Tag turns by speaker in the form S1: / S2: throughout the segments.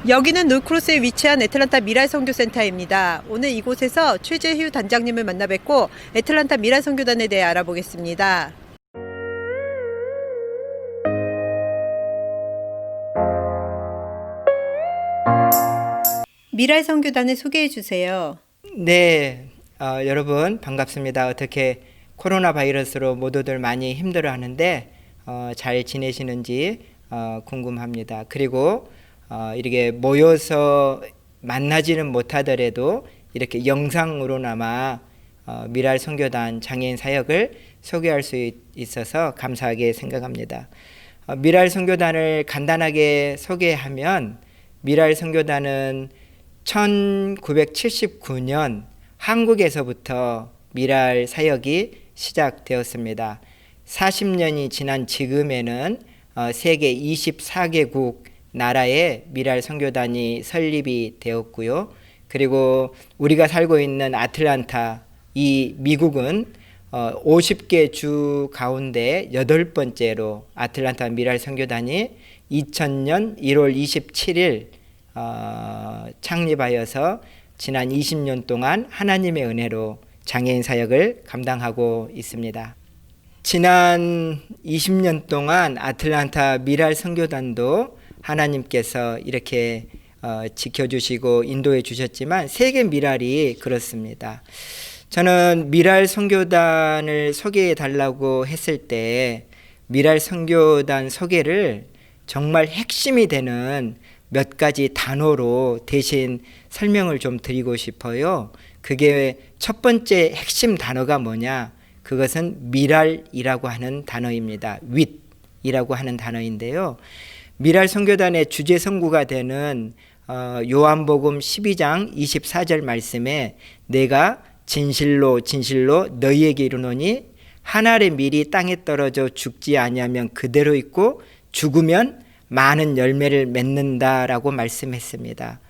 S1: 여기는 노크로스에 위치한 애틀란타 미랄 선교센터입니다. 오늘 이곳에서 최재휴 단장님을 만나 뵙고 애틀란타 미랄 선교단에 대해 알아보겠습니다. 미랄 선교단을 소개해 주세요.
S2: 네, 여러분 반갑습니다. 어떻게 코로나 바이러스로 모두들 많이 힘들어하는데 잘 지내시는지 궁금합니다. 그리고 이렇게 모여서 만나지는 못하더라도 이렇게 영상으로나마 미랄 선교단 장애인 사역을 소개할 수 있어서 감사하게 생각합니다. 미랄 선교단을 간단하게 소개하면 미랄 선교단은 1979년 한국에서부터 미랄 사역이 시작되었습니다. 40년이 지난 지금에는 세계 24개국 나라에 미랄 선교단이 설립이 되었고요. 그리고 우리가 살고 있는 아틀란타, 이 미국은 50개 주 가운데 8번째로 아틀란타 미랄 선교단이 2000년 1월 27일 창립하여서 지난 20년 동안 하나님의 은혜로 장애인 사역을 감당하고 있습니다. 지난 20년 동안 아틀란타 미랄 선교단도 하나님께서 이렇게 지켜주시고 인도해 주셨지만 세계 미랄이 그렇습니다. 저는 미랄 선교단을 소개해 달라고 했을 때 미랄 선교단 소개를 정말 핵심이 되는 몇 가지 단어로 대신 설명을 좀 드리고 싶어요. 그게 첫 번째 핵심 단어가 뭐냐? 그것은 미랄이라고 하는 단어입니다. 윗이라고 하는 단어인데요. 미랄 선교단의 주제 선구가 되는 요한복음 12장 24절 말씀에 내가 진실로 진실로 너희에게 이르노니 한 알의 밀이 땅에 떨어져 죽지 아니하면 그대로 있고 죽으면 많은 열매를 맺는다라고 말씀했습니다.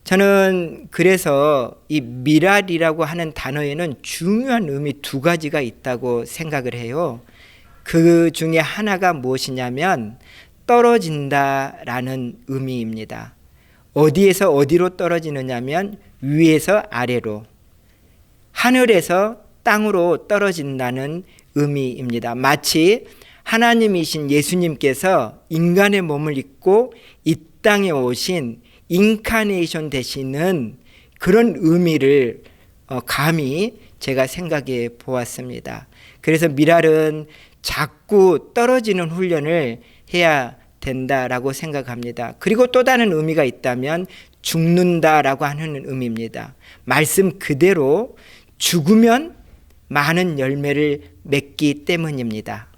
S2: 저는 그래서 이 미랄이라고 하는 단어에는 중요한 의미 두 가지가 있다고 생각을 해요. 그 중에 하나가 무엇이냐면 떨어진다라는 의미입니다. 어디에서 어디로 떨어지느냐면 위에서 아래로, 하늘에서 땅으로 떨어진다는 의미입니다. 마치 하나님이신 예수님께서 인간의 몸을 입고 이 땅에 오신 인카네이션 되시는 그런 의미를 감히 제가 생각해 보았습니다. 그래서 미랄은 자꾸 떨어지는 훈련을 해야 된다라고 생각합니다. 그리고 또 다른 의미가 있다면 죽는다라고 하는 의미입니다. 말씀 그대로 죽으면 많은 열매를 맺기 때문입니다.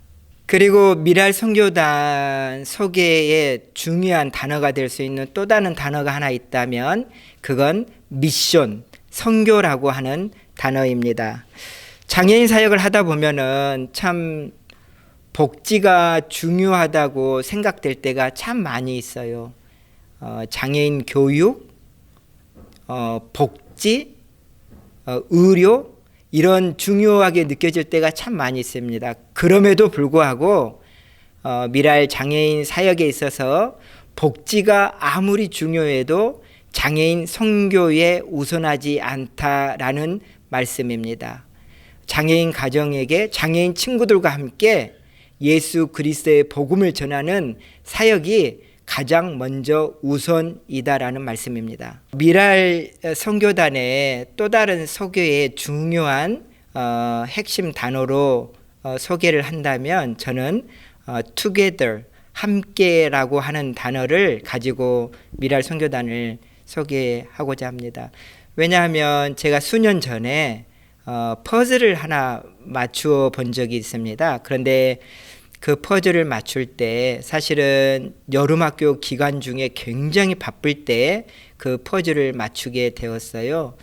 S2: 그리고 미랄 선교단 소개에 중요한 단어가 될 수 있는 또 다른 단어가 하나 있다면 그건 미션, 선교라고 하는 단어입니다. 장애인 사역을 하다 보면은 참 복지가 중요하다고 생각될 때가 참 많이 있어요. 장애인 교육, 복지, 의료 이런 중요하게 느껴질 때가 참 많이 있습니다. 그럼에도 불구하고 미랄 장애인 사역에 있어서 복지가 아무리 중요해도 장애인 선교에 우선하지 않다라는 말씀입니다. 장애인 가정에게 장애인 친구들과 함께 예수 그리스도의 복음을 전하는 사역이 가장 먼저 우선이다라는 말씀입니다. 미랄 선교단의 또 다른 소개의 중요한 핵심 단어로 소개를 한다면 저는 together, 함께라고 하는 단어를 가지고 미랄 선교단을 소개하고자 합니다. 왜냐하면 제가 수년 전에 퍼즐을 하나 맞추어 본 적이 있습니다. 그런데 그 퍼즐을 맞출 때 사실은 여름학교 기간 중에 굉장히 바쁠 때 그 퍼즐을 맞추게 되었어요.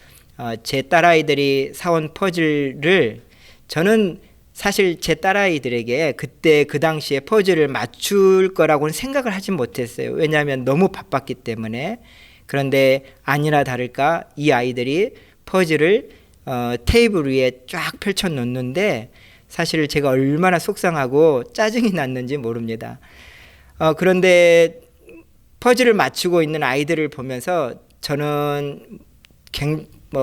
S2: 제 딸아이들이 사온 퍼즐을 저는 사실 제 딸아이들에게 그때 그 당시에 퍼즐을 맞출 거라고는 생각을 하지 못했어요. 왜냐하면 너무 바빴기 때문에. 그런데 아니나 다를까 이 아이들이 퍼즐을 테이블 위에 쫙 펼쳐 놓는데 사실 제가 얼마나 속상하고 짜증이 났는지 모릅니다. 그런데 퍼즐을 맞추고 있는 아이들을 보면서 저는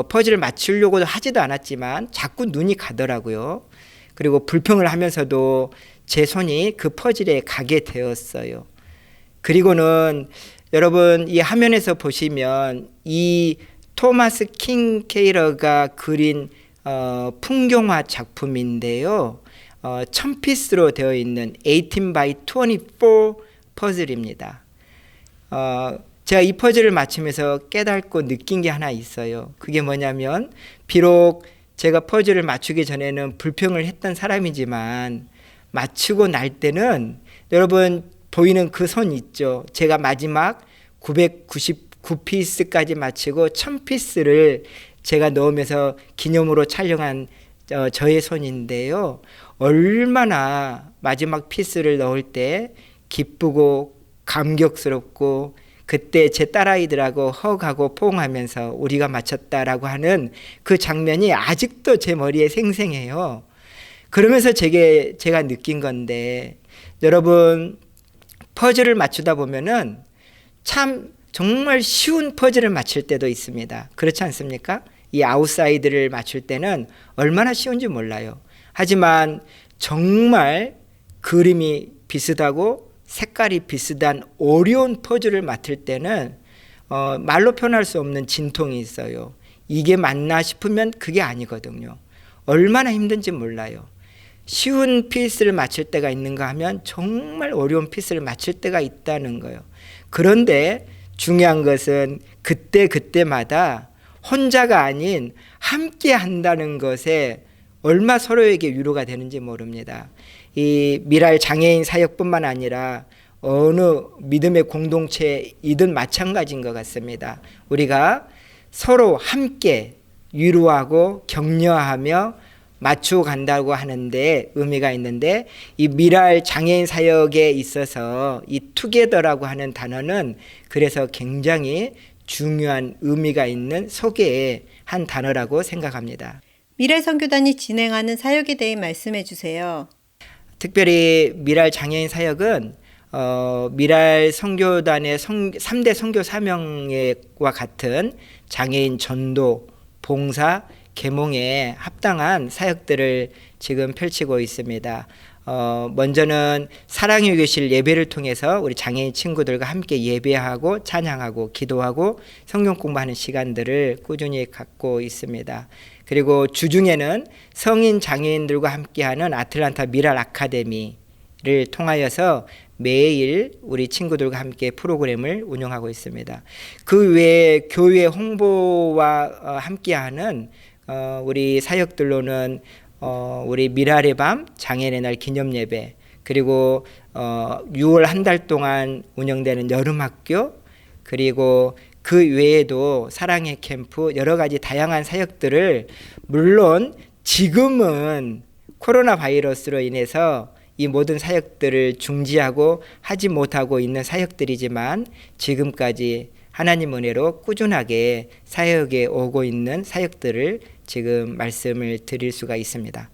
S2: 퍼즐을 맞추려고도 하지도 않았지만 자꾸 눈이 가더라고요. 그리고 불평을 하면서도 제 손이 그 퍼즐에 가게 되었어요. 그리고는 여러분 이 화면에서 보시면 이 토마스 킹케이러가 그린 풍경화 작품인데요. 1000피스로 되어 있는 18 by 24 퍼즐입니다. 제가 이 퍼즐을 맞추면서 깨닫고 느낀 게 하나 있어요. 그게 뭐냐면 비록 제가 퍼즐을 맞추기 전에는 불평을 했던 사람이지만 맞추고 날 때는 여러분 보이는 그 선 있죠. 제가 마지막 999피스까지 맞추고 1000피스를 제가 넣으면서 기념으로 촬영한 저의 손인데요. 얼마나 마지막 피스를 넣을 때 기쁘고 감격스럽고 그때 제 딸아이들하고 허그하고 포옹하면서 우리가 맞췄다라고 하는 그 장면이 아직도 제 머리에 생생해요. 그러면서 제가 느낀 건데 여러분 퍼즐을 맞추다 보면은 참 정말 쉬운 퍼즐을 맞출 때도 있습니다. 그렇지 않습니까? 이 아웃사이드를 맞출 때는 얼마나 쉬운지 몰라요. 하지만 정말 그림이 비슷하고 색깔이 비슷한 어려운 퍼즐을 맞출 때는 말로 표현할 수 없는 진통이 있어요. 이게 맞나 싶으면 그게 아니거든요. 얼마나 힘든지 몰라요. 쉬운 피스를 맞출 때가 있는가 하면 정말 어려운 피스를 맞출 때가 있다는 거예요. 그런데 중요한 것은 그때마다 혼자가 아닌 함께 한다는 것에 얼마 서로에게 위로가 되는지 모릅니다. 이 미랄 장애인 사역뿐만 아니라 어느 믿음의 공동체이든 마찬가지인 것 같습니다. 우리가 서로 함께 위로하고 격려하며 맞추어 간다고 하는데 의미가 있는데 이 미랄 장애인 사역에 있어서 이 투게더라고 하는 단어는 그래서 굉장히 중요한 의미가 있는 소개의 한 단어라고 생각합니다.
S1: 미랄 선교단이 진행하는 사역에 대해 말씀해 주세요.
S2: 특별히 미랄 장애인 사역은 미랄 선교단의 3대 선교 사명과 같은 장애인 전도, 봉사, 계몽에 합당한 사역들을 지금 펼치고 있습니다. 먼저는 사랑의 교실 예배를 통해서 우리 장애인 친구들과 함께 예배하고 찬양하고 기도하고 성경 공부하는 시간들을 꾸준히 갖고 있습니다. 그리고 주중에는 성인 장애인들과 함께하는 아틀란타 미랄 아카데미를 통하여서 매일 우리 친구들과 함께 프로그램을 운영하고 있습니다. 그 외에 교회 홍보와 함께하는 우리 사역들로는 우리 미랄의 밤 장애인의 날 기념예배, 그리고 6월 한 달 동안 운영되는 여름학교, 그리고 그 외에도 사랑의 캠프, 여러 가지 다양한 사역들을 물론 지금은 코로나 바이러스로 인해서 이 모든 사역들을 중지하고 하지 못하고 있는 사역들이지만 지금까지 하나님 은혜로 꾸준하게 사역에 오고 있는 사역들을 지금 말씀을 드릴 수가 있습니다.